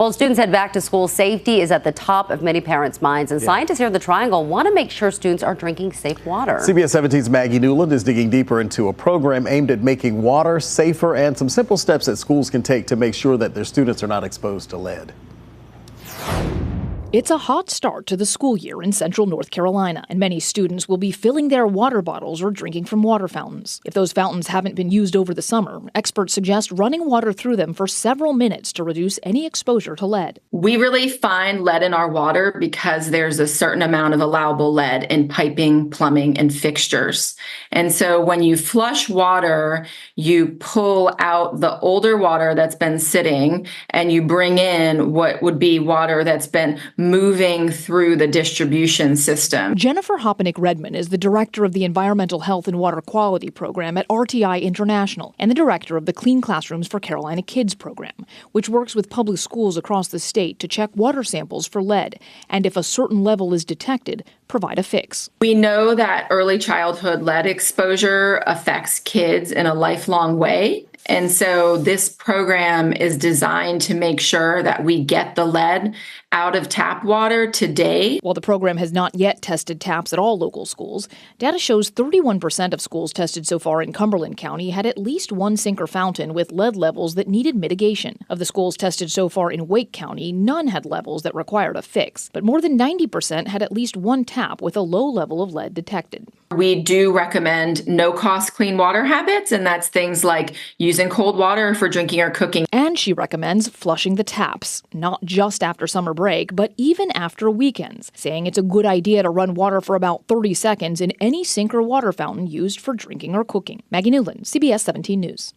Well, students head back to school. Safety is at the top of many parents' minds, and scientists here at the Triangle want to make sure students are drinking safe water. CBS 17's Maggie Newland is digging deeper into a program aimed at making water safer and some simple steps that schools can take to make sure that their students are not exposed to lead. It's a hot start to the school year in central North Carolina, and many students will be filling their water bottles or drinking from water fountains. If those fountains haven't been used over the summer, experts suggest running water through them for several minutes to reduce any exposure to lead. We really find lead in our water because there's a certain amount of allowable lead in piping, plumbing, and fixtures. And so when you flush water, you pull out the older water that's been sitting and you bring in what would be water that's been moving through the distribution system. Jennifer Hopenick-Redman is the director of the Environmental Health and Water Quality Program at RTI International and the director of the Clean Classrooms for Carolina Kids program, which works with public schools across the state to check water samples for lead, and if a certain level is detected, provide a fix. We know that early childhood lead exposure affects kids in a lifelong way. And so this program is designed to make sure that we get the lead out of tap water today. While the program has not yet tested taps at all local schools, data shows 31% of schools tested so far in Cumberland County had at least one sink or fountain with lead levels that needed mitigation. Of the schools tested so far in Wake County, none had levels that required a fix, but more than 90% had at least one tap with a low level of lead detected. We do recommend no-cost clean water habits, and that's things like using cold water for drinking or cooking. And she recommends flushing the taps, not just after summer break, but even after weekends, saying it's a good idea to run water for about 30 seconds in any sink or water fountain used for drinking or cooking. Maggie Newland, CBS 17 News.